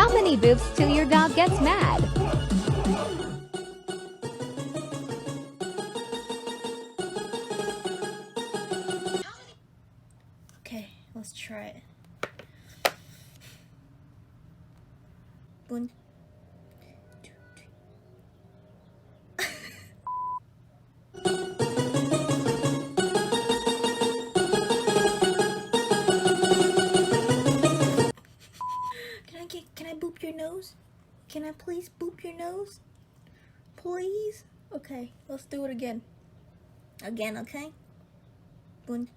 How many boops till your dog gets mad? Okay, let's try it. One, two, three. Can I boop your nose? Can I please boop your nose? Please? Okay, let's do it again. Again, okay? One,